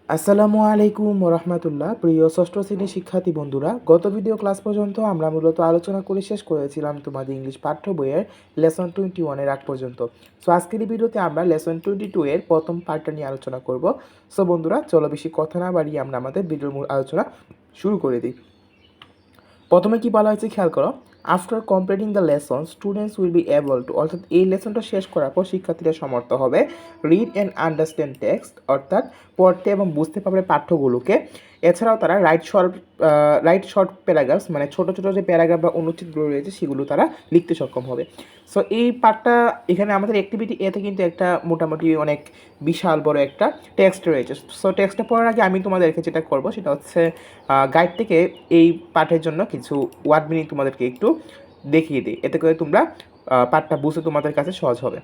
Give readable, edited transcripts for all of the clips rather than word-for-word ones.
আসসালামু আলাইকুম রহমতুল্লাহ। প্রিয় ষষ্ঠ শ্রেণীর শিক্ষার্থী বন্ধুরা, গত ভিডিও ক্লাস পর্যন্ত আমরা মূলত আলোচনা করে শেষ করেছিলাম তোমাদের ইংলিশ পাঠ্য বইয়ের লেসন 21-এর আগ পর্যন্ত। সো আজকের এই ভিডিওতে আমরা লেসন 22-এর প্রথম পার্টটা নিয়ে আলোচনা করব। সো বন্ধুরা, চলো বেশি কথা না বাড়িয়ে আমরা আমাদের ভিডিওর মূল আলোচনা শুরু করে দিই। প্রথমে কি বলা হয়েছে খেয়াল করো, after completing the lesson students will be able two, অর্থাৎ এই লেসনটা শেষ করার পর শিক্ষার্থীরা সমর্থ হবে রিড অ্যান্ড আন্ডারস্ট্যান্ড টেক্সট, অর্থাৎ পড়তে এবং বুঝতে পারবে পাঠ্যগুলোকে। এছাড়াও তারা রাইট শর্ট প্যারাগ্রাফস, মানে ছোটো ছোটো যে প্যারাগ্রাফ বা অনুচ্ছেদগুলো রয়েছে সেগুলো তারা লিখতে সক্ষম হবে। সো এই পার্টটা এখানে আমাদের অ্যাক্টিভিটি এতে কিন্তু একটা মোটামুটি অনেক বিশাল বড় একটা টেক্সট রয়েছে। সো টেক্সটটা পড়ার আগে আমি তোমাদেরকে যেটা করবো সেটা হচ্ছে গাইড থেকে এই পাঠের জন্য কিছু ওয়ার্ড মিনিং তোমাদেরকে একটু দেখিয়ে দিই, এতে করে তোমরা পাঠটা বুঝতে তোমাদের কাছে সহজ হবে।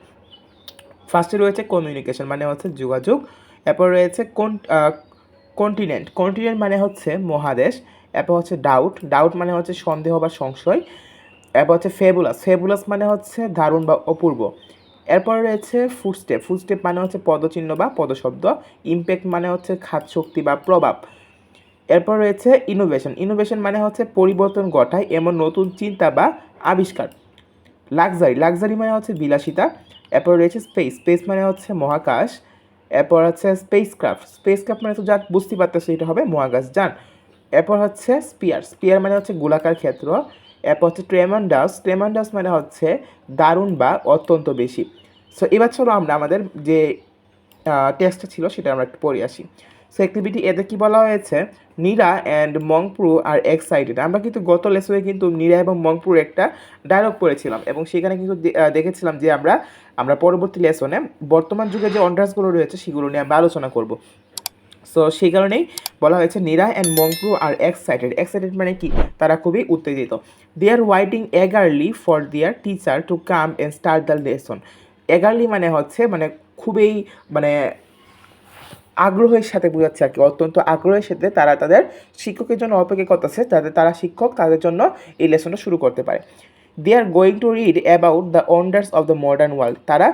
ফার্স্টে রয়েছে কমিউনিকেশন, মানে হচ্ছে যোগাযোগ। এরপর রয়েছে কন্টিনেন্ট, কন্টিনেন্ট মানে হচ্ছে মহাদেশ। এরপর হচ্ছে ডাউট মানে হচ্ছে সন্দেহ বা সংশয়। এরপর হচ্ছে ফেবুলাস মানে হচ্ছে দারুণ বা অপূর্ব। এরপর রয়েছে ফুটস্টেপ মানে হচ্ছে পদচিহ্ন বা পদশব্দ। ইমপ্যাক্ট মানে হচ্ছে খাত শক্তি বা প্রভাব। এরপর রয়েছে ইনোভেশন মানে হচ্ছে পরিবর্তন ঘটায় এমন নতুন চিন্তা বা আবিষ্কার। লাক্সারি মানে হচ্ছে বিলাসিতা। এরপর রয়েছে স্পেস মানে হচ্ছে মহাকাশ। এরপর হচ্ছে স্পেসক্রাফট মানে তো যা বুঝতে পারতেছে এটা হবে মহাকাশ যান। এরপর হচ্ছে স্পিয়ার মানে হচ্ছে গোলাকার ক্ষেত্র। এরপর হচ্ছে ট্রেমান্ডাস মানে হচ্ছে দারুণ বা অত্যন্ত বেশি। সো এবার চলো আমরা আমাদের যে টেস্টটা ছিল সেটা আমরা একটু পড়ে আসি। সো অ্যাক্টিভিটি এতে কী বলা হয়েছে, Nira and Mongpru are excited. আমরা কিন্তু গত লেসনে কিন্তু নীরা এবং মংপ্রুর একটা ডায়লগ পড়েছিলাম এবং সেখানে কিন্তু দেখেছিলাম যে আমরা পরবর্তী লেসনে বর্তমান যুগে যে অন্ডার্সগুলো রয়েছে সেগুলো নিয়ে আমরা আলোচনা করব। সো সেই কারণেই বলা হয়েছে Nira and Mongpru are excited মানে কি, তারা খুবই উত্তেজিত। They are waiting eagerly for their teacher to come and start the lesson. Eagerly মানে হচ্ছে মানে খুবই মানে আগ্রহের সাথে বোঝাচ্ছে আর কি, অত্যন্ত আগ্রহের সাথে তারা তাদের শিক্ষকের জন্য অপেক্ষা করতেছে যাতে তারা শিক্ষক তাদের জন্য এই লেসনটা শুরু করতে পারে। They are going to read about the wonders of the modern world. তারা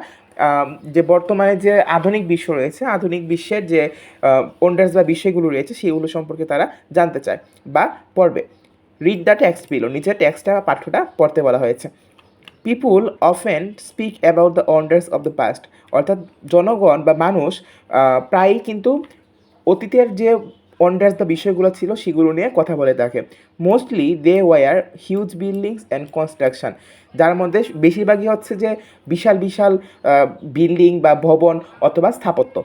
যে বর্তমানে যে আধুনিক বিশ্ব রয়েছে, আধুনিক বিশ্বের যে ওয়ান্ডার্স বা বিষয়গুলো রয়েছে সেগুলো সম্পর্কে তারা জানতে চায় বা পড়বে। রিড দ্য টেক্সট বিলো, নিচে টেক্সটটা পাঠ্যটা পড়তে বলা হয়েছে। People often speak about the wonders of the past, অর্থাৎ জনগণ বা মানুষ প্রায়ই কিন্তু অতীতের যে ওয়ান্ডার্স বা বিষয়গুলো ছিল সেগুলো নিয়ে কথা বলে থাকে। Mostly they were huge buildings and construction, যার মধ্যে বেশিরভাগই হচ্ছে যে বিশাল বিশাল বিল্ডিং বা ভবন অথবা স্থাপত্য।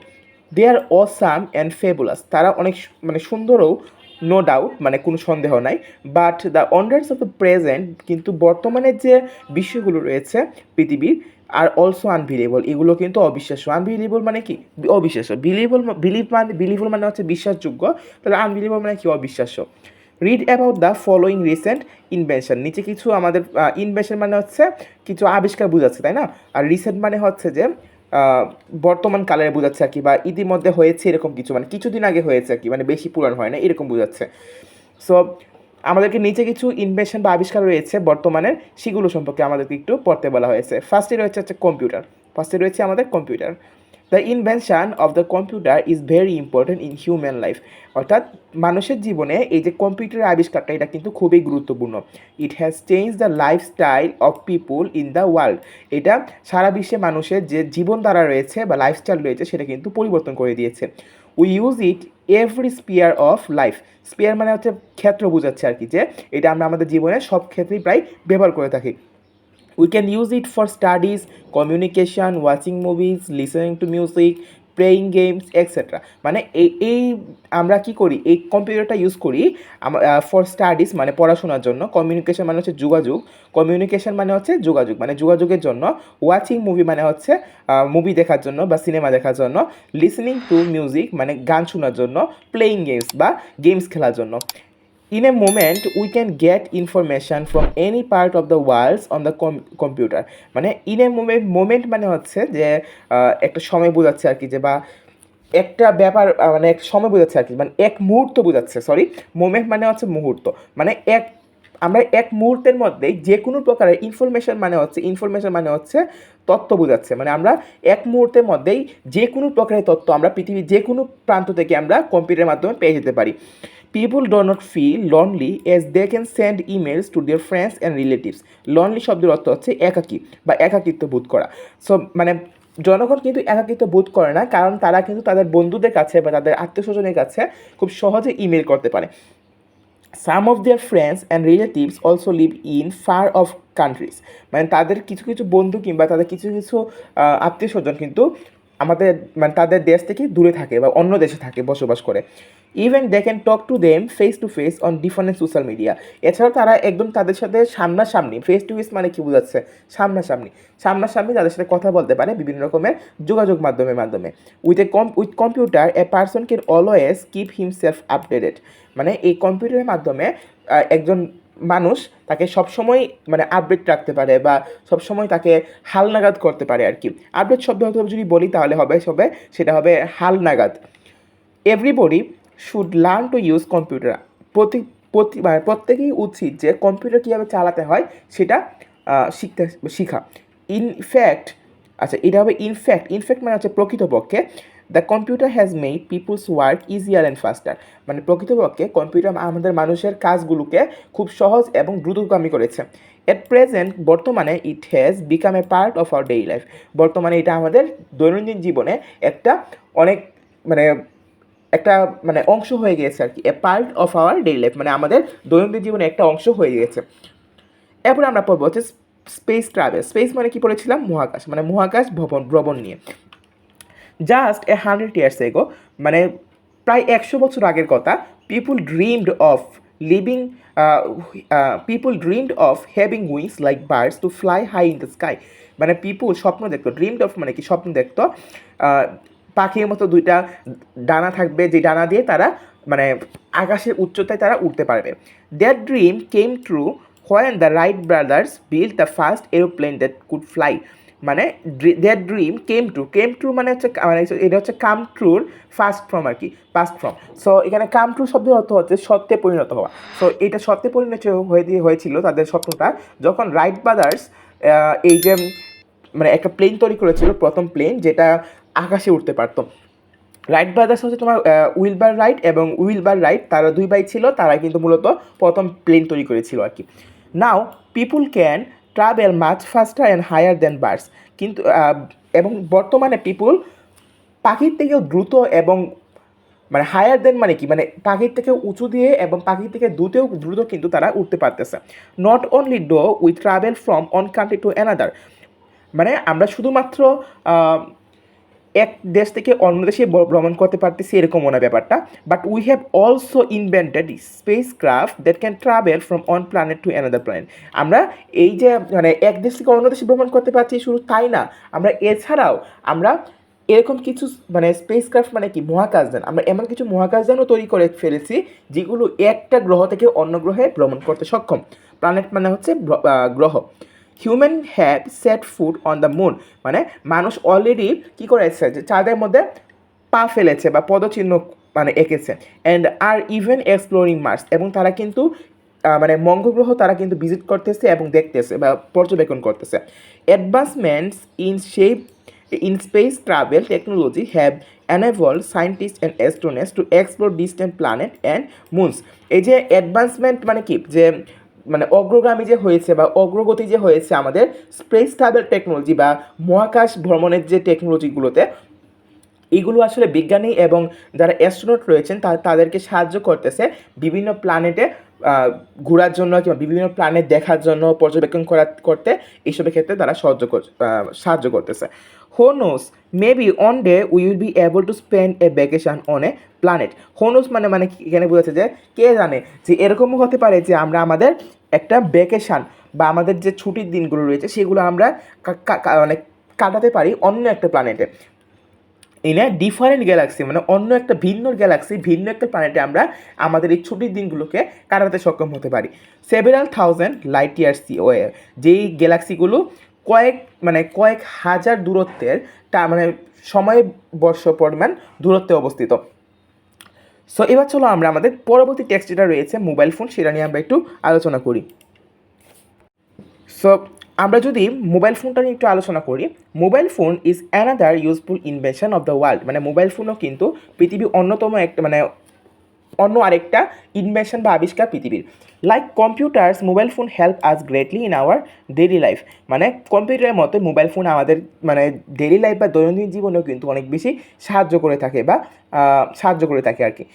দে আর অসাম অ্যান্ড ফেবুলাস, তারা অনেক মানে সুন্দরও, নো ডাউট মানে কোনো সন্দেহ নাই। But the wonders of the present, কিন্তু বর্তমানের যে বিষয়গুলো রয়েছে পৃথিবীর, আর অলসো আনবিলিভেবল, এগুলো কিন্তু অবিশ্বাস্য। আনবিলিভেবল মানে কি, অবিশ্বাস্য। বিলিভেবল মানে হচ্ছে বিশ্বাসযোগ্য, তাহলে আনবিলিভেবল মানে কি, অবিশ্বাস্য। Read about the following recent invention, নিচে কিছু আমাদের ইনভেনশন মানে হচ্ছে কিছু আবিষ্কার বোঝাচ্ছে, তাই না? আর রিসেন্ট মানে হচ্ছে যে বর্তমান কালে বোঝাচ্ছে আর কি, বা ইতিমধ্যে হয়েছে এরকম কিছু, মানে কিছুদিন আগে হয়েছে আর কি, মানে বেশি পুরান হয় না এরকম বোঝাচ্ছে। সো আমাদেরকে নিচে কিছু ইনভেনশন বা আবিষ্কার রয়েছে বর্তমানের, সেগুলো সম্পর্কে আমাদেরকে একটু পড়তে বলা হয়েছে। ফার্স্টে রয়েছে হচ্ছে আমাদের computer. The invention of the computer is very important in human life, অর্থাৎ মানুষের জীবনে এই যে কম্পিউটারের আবিষ্কারটা এটা কিন্তু খুবই গুরুত্বপূর্ণ। It has change the lifestyle of people in the world, এটা সারা বিশ্বে মানুষের যে জীবনধারা রয়েছে বা লাইফস্টাইল রয়েছে সেটা কিন্তু পরিবর্তন করে দিয়েছে। We use it every spear of life, spear মানে হচ্ছে ক্ষেত্র বোঝাচ্ছে আর কি, যে এটা আমরা আমাদের জীবনে সব ক্ষেত্রেই প্রায় ব্যবহার করে থাকি। We can use it for studies, communication, watching movies, listening to music, playing games etcetera. মানে এই আমরা কি করি, এই কম্পিউটারটা ইউজ করি ফর স্টাডিজ মানে পড়াশোনার জন্য, কমিউনিকেশন মানে হচ্ছে যোগাযোগ, মানে যোগাযোগের জন্য, ওয়াচিং মুভি মানে হচ্ছে মুভি দেখার জন্য বা সিনেমা দেখার জন্য, লিসেনিং টু মিউজিক মানে গান শোনার জন্য, প্লেয়িং গেমস বা গেমস খেলার জন্য। In a moment we can get information from any part of the world on the computer, মানে ইন এ মোমেন্ট মানে হচ্ছে যে একটা সময় বোঝাচ্ছে আর কি, যে বা একটা ব্যাপার মানে এক সময় বোঝাচ্ছে আর কি, মানে এক মুহূর্ত বোঝাচ্ছে, সরি। মোমেন্ট মানে হচ্ছে মুহূর্ত, মানে এক আমরা এক মুহূর্তের মধ্যেই যে কোনো প্রকারের ইনফরমেশন মানে হচ্ছে তথ্য বোঝাচ্ছে, মানে আমরা এক মুহূর্তের মধ্যেই যে কোনো প্রকারের তথ্য আমরা পৃথিবীর যে কোনো প্রান্ত থেকে আমরা কম্পিউটারের মাধ্যমে পেয়ে যেতে পারি। People do not feel lonely as they can send emails to their friends and relatives. Lonely শব্দের অর্থ হচ্ছে একাকী বা একাকিত্ব বোধ করা। সো মানে জনগণ কিন্তু একাকিত্ব বোধ করে না, কারণ তারা কিন্তু তাদের বন্ধুদের কাছে বা তাদের আত্মীয় স্বজনের কাছে খুব সহজে ইমেল করতে পারে। Some of their friends and relatives also live in far off countries. মানে তাদের কিছু কিছু বন্ধু কিংবা তাদের কিছু কিছু আত্মীয় স্বজন কিন্তু আমাদের মানে তাদের দেশ থেকে দূরে থাকে বা অন্য দেশে থাকে, বসবাস করে। Even they can talk to them face to face on different social media. এছাড়াও তারা একদম তাদের সাথে সামনাসামনি, ফেস টু ফেস মানে কি বোঝাচ্ছে, সামনাসামনি তাদের সাথে কথা বলতে পারে বিভিন্ন রকমের যোগাযোগ মাধ্যমে। With computer a person can always keep himself updated. মানে এই কম্পিউটারের মাধ্যমে একজন মানুষ তাকে সবসময় মানে আপডেট রাখতে পারে বা সবসময় তাকে হালনাগাদ করতে পারে আর কি। আপডেট শব্দ হয়তো যদি বলি তাহলে সেটা হবে হালনাগাদ। Everybody should learn to use computer. প্রত্যেকেই উচিত যে কম্পিউটার কীভাবে চালাতে হয় সেটা শিখা। ইনফ্যাক্ট এটা হবে ইনফ্যাক্ট মানে হচ্ছে প্রকৃতপক্ষে the computer has made peoples work easier and faster. মানে প্রকৃতপক্ষে কম্পিউটার আমাদের মানুষের কাজগুলোকে খুব সহজ এবং দ্রুতগামী করেছে। এট প্রেজেন্ট বর্তমানে it has become a part of our daily life. বর্তমানে এটা আমাদের দৈনন্দিন জীবনে অনেক মানে একটা অংশ হয়ে গিয়েছে আর কি। A part of our daily life মানে আমাদের দৈনন্দিন জীবনে একটা অংশ হয়ে গিয়েছে। এরপরে আমরা পড়বো হচ্ছে স্পেস ট্রাভেল। স্পেস মানে কি পড়েছিলাম, মহাকাশ, মানে মহাকাশ ভ্রমণ নিয়ে। জাস্ট 100 years ago, মানে প্রায় 100 বছর আগের কথা, people dreamed of living people dreamed of having wings like birds to fly high in the sky. মানে পিপুল স্বপ্ন দেখতো, ড্রিমড অফ মানে কি স্বপ্ন দেখতো পাখির মতো দুইটা ডানা থাকবে, যে ডানা দিয়ে তারা মানে আকাশের উচ্চতায় তারা উঠতে পারবে। That dream came true when the Wright brothers built the first aeroplane that could fly. মানে দ্যাট ড্রিম কেম ট্রু মানে হচ্ছে এটা হচ্ছে কাম ট্রুর ফার্স্ট ফর্ম আর কি, পাস্ট ফর্ম। সো এখানে কাম ট্রু শব্দের অর্থ হচ্ছে সত্যে পরিণত হওয়া। সো এটা সত্যে পরিণত হয়েছিল তাদের স্বপ্নটা যখন রাইট ব্রাদার্স এই যে মানে একটা প্লেন তৈরি করেছিল, প্রথম প্লেন যেটা আকাশে উঠতে পারতো। রাইট ব্রাদার্স হচ্ছে তোমার উইলবার রাইট এবং উইলবার রাইট, তারা দুই ভাই ছিল, তারা কিন্তু মূলত প্রথম প্লেন তৈরি করেছিল আর কি। Now people can travel much faster and higher than birds. কিন্তু এবং বর্তমানে পিপুল পাখির থেকেও দ্রুত এবং মানে হায়ার দেন মানে কি, মানে পাখির থেকে উঁচু দিয়ে এবং পাখির থেকে দ্রুত কিন্তু তারা উঠতে পারতেছে। Not only do with travel from one country to another. মানে আমরা শুধুমাত্র এক দেশ থেকে অন্য দেশে ভ্রমণ করতে পারতেছি এরকমও না ব্যাপারটা, but we have also invented space craft that can travel from one planet to another planet. আমরা এই যে মানে এক দেশ থেকে অন্য দেশে ভ্রমণ করতে পারছি, শুধু তাই না, আমরা এছাড়াও আমরা এরকম কিছু মানে স্পেস ক্রাফট মানে কি মহাকাশযান, আমরা এমন কিছু মহাকাশযানও তৈরি করে ফেলেছি যেগুলো একটা গ্রহ থেকে অন্য গ্রহে ভ্রমণ করতে সক্ষম। প্ল্যানেট মানে হচ্ছে গ্রহ। Human have set foot on the moon. মানে মানুষ অলরেডি কী করেছে, যে চাঁদের মধ্যে পা ফেলেছে বা পদচিহ্ন মানে এঁকেছে। And are even exploring Mars, এবং তারা কিন্তু মানে মঙ্গলগ্রহ তারা কিন্তু ভিজিট করতেছে এবং দেখতেছে বা পর্যবেক্ষণ করতেছে। অ্যাডভান্সমেন্টস in space travel technology have enabled scientists and astronauts to explore distant planets and moons. এই যে অ্যাডভান্সমেন্ট মানে কি, যে মানে অগ্রগামী যে হয়েছে বা অগ্রগতি যে হয়েছে আমাদের স্পেস ট্রাভেল টেকনোলজি বা মহাকাশ ভ্রমণের যে টেকনোলজিগুলোতে, এইগুলো আসলে বিজ্ঞানী এবং যারা অ্যাস্ট্রোনট রয়েছেন তাদেরকে সাহায্য করতেছে বিভিন্ন প্ল্যানেটে ঘোরার জন্য কিংবা বিভিন্ন প্ল্যানেট দেখার জন্য, পর্যবেক্ষণ করতে, এইসবের ক্ষেত্রে তারা সাহায্য করতেছে। Who knows maybe one day we will be able to spend a vacation on a planet. Who knows মানে এখানে বোঝাচ্ছে যে কে জানে, যে এরকমও হতে পারে যে আমরা আমাদের একটা ভ্যাকেশান বা আমাদের যে ছুটির দিনগুলো রয়েছে সেগুলো আমরা মানে কাটাতে পারি অন্য একটা প্ল্যানেটে। ইন এ ডিফারেন্ট গ্যালাক্সি, মানে অন্য একটা ভিন্ন গ্যালাক্সি, ভিন্ন একটা প্ল্যানেটে আমরা আমাদের এই ছুটির দিনগুলোকে কাটাতে সক্ষম হতে পারি। Several thousand light years way, যেই গ্যালাক্সিগুলো কয়েক হাজার দূরত্বের মানে সময় বর্ষ পরিমাণ দূরত্বে অবস্থিত। সো এবার চলো আমরা আমাদের পরবর্তী টেক্সট যেটা রয়েছে মোবাইল ফোন, সেটা নিয়ে আমরা একটু আলোচনা করি। সো আমরা যদি মোবাইল ফোনটা নিয়ে একটু আলোচনা করি, mobile phone is another useful invention of the world, মানে মোবাইল ফোনও কিন্তু পৃথিবীর অন্যতম একটা অন্য আরেকটা ইনভেনশন বা আবিষ্কার পৃথিবীর। Like computers, mobile phone help us greatly in our daily life, মানে কম্পিউটারের মতো মোবাইল ফোন আমাদের ডেইলি লাইফ বা দৈনন্দিন জীবনেও কিন্তু অনেক বেশি সাহায্য করে থাকে আর কি।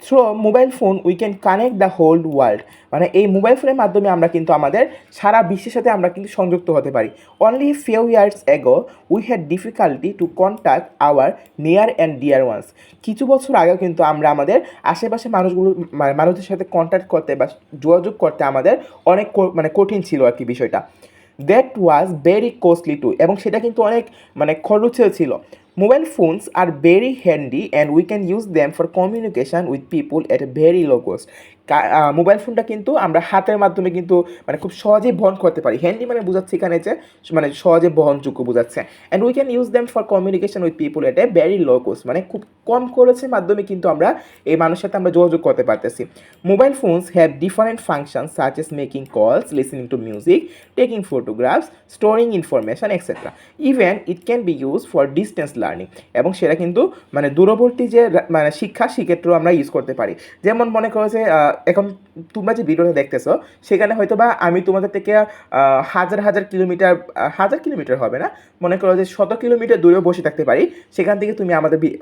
Through mobile phone we can connect the whole world, মানে এই মোবাইল ফোনের মাধ্যমে আমরা কিন্তু আমাদের সারা বিশ্বের সাথে আমরা কিন্তু সংযুক্ত হতে পারি। Only few years ago we had difficulty to contact our near and dear ones, কিছু বছর আগেও কিন্তু আমরা আমাদের আশেপাশে মানুষদের সাথে কন্ট্যাক্ট করতে বা যোগাযোগ করতে আমাদের অনেক কঠিন ছিল আর কি বিষয়টা। That was very costly to, এবং সেটা কিন্তু অনেক খরচেও ছিল। Mobile phones are very handy and we can use them for communication with people at a very low cost. Mobile ফোনটা কিন্তু আমরা হাতের মাধ্যমে কিন্তু খুব সহজেই বহন করতে পারি। হ্যান্ডি মানে বোঝাচ্ছে এখানে যে সহজে বহনযোগ্য বোঝাচ্ছে। And we can use them for communication with people at a very low cost, মানে খুব কম খরচের মাধ্যমে কিন্তু আমরা এই মানুষের সাথে আমরা যোগাযোগ করতে পারতেছি। Mobile phones have different functions such as making calls, listening to music, taking photographs, storing information etcetera. Even it can be use for distance learning, এবং সেটা কিন্তু দূরবর্তী যে শিক্ষা, সেক্ষেত্রেও আমরা ইউজ করতে পারি। যেমন মনে করো যে এখন তোমরা যে ভিডিওটা দেখতেছো, সেখানে হয়তো বা আমি তোমাদের থেকে হাজার কিলোমিটার হবে না, মনে করো যে 100 কিলোমিটার দূরেও বসে থাকতে পারি, সেখান থেকে তুমি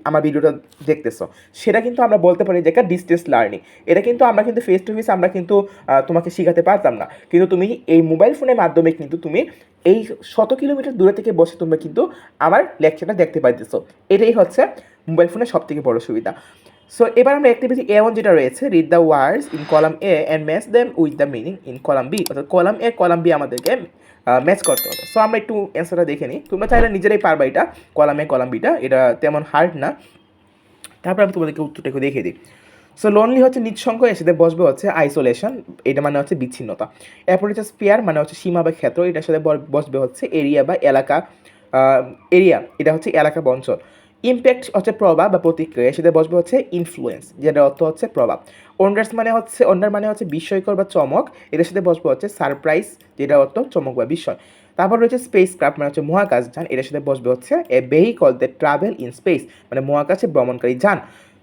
আমার ভিডিওটা দেখতেছো, সেটা কিন্তু আমরা বলতে পারি যে একটা ডিস্টেন্স লার্নিং। এটা কিন্তু আমরা কিন্তু ফেস টু ফেস আমরা কিন্তু তোমাকে শেখাতে পারতাম না, কিন্তু তুমি এই মোবাইল ফোনের মাধ্যমে কিন্তু তুমি এই 100 কিলোমিটার দূরে থেকে বসে তোমরা কিন্তু আমার লেকচারটা দেখতে পাইতেছো। এটাই হচ্ছে মোবাইল ফোনের সবথেকে বড় সুবিধা। সো এবার আমরা অ্যাক্টিভিটি A1 যেটা রয়েছে, read the words in column A and match them with the meaning in column B, অর্থাৎ কলাম এ কলাম বি আমাদেরকে ম্যাচ করতে হবে। সো আমরা একটু অ্যান্সারটা দেখে নিই, তোমরা চাইলে নিজেরাই পারবা এটা, কলাম এ কলাম বিটা, এটা তেমন হার্ড না। তারপর আমি তোমাদেরকে উত্তরটা একটু দেখিয়ে দিই। সো লোনলি হচ্ছে নিঃসঙ্গ, এর সাথে বসবে হচ্ছে আইসোলেশন, এটা মানে হচ্ছে বিচ্ছিন্নতা। এরপর হচ্ছে স্পিয়ার মানে হচ্ছে সীমা বা ক্ষেত্র, এটার সাথে বসবে হচ্ছে এরিয়া বা এলাকা, এরিয়া এটা হচ্ছে এলাকা বা অঞ্চল। ইমপ্যাক্ট হচ্ছে প্রভাব বা প্রতিক্রিয়া, এর সাথে বসবে হচ্ছে ইনফ্লুয়েন্স, যেটার অর্থ হচ্ছে প্রভাব। ওন্ডার মানে হচ্ছে বিস্ময়কর বা চমক, এটার সাথে বসবে হচ্ছে সারপ্রাইজ, যেটার অর্থ চমক বা বিস্ময়। তারপর রয়েছে স্পেস ক্রাফট মানে হচ্ছে মহাকাশযান, এটার সাথে বসবে হচ্ছে a vehicle that travel in space, মানে মহাকাশে ভ্রমণকারী যান।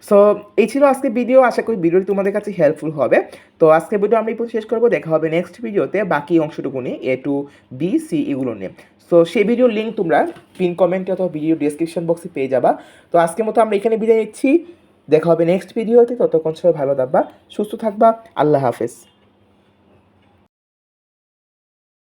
সো এই ছিল আজকে ভিডিও, আশা করি ভিডিওটি তোমাদের কাছে হেল্পফুল হবে। তো আজকে ভিডিও আমরা এই শেষ করবো, দেখা হবে নেক্সট ভিডিওতে বাকি অংশটুকু নিয়ে, A to B C এগুলো নিয়ে। সো সেই ভিডিওর লিঙ্ক তোমরা পিন কমেন্টে অথবা ভিডিও ডেসক্রিপশন বক্সে পেয়ে যাবা। তো আজকের মতো আমরা এখানে বিদায় নিচ্ছি, দেখা হবে নেক্সট ভিডিওতে, ততক্ষণ সবাই ভালো থাকবা, সুস্থ থাকবা, আল্লাহ হাফেজ।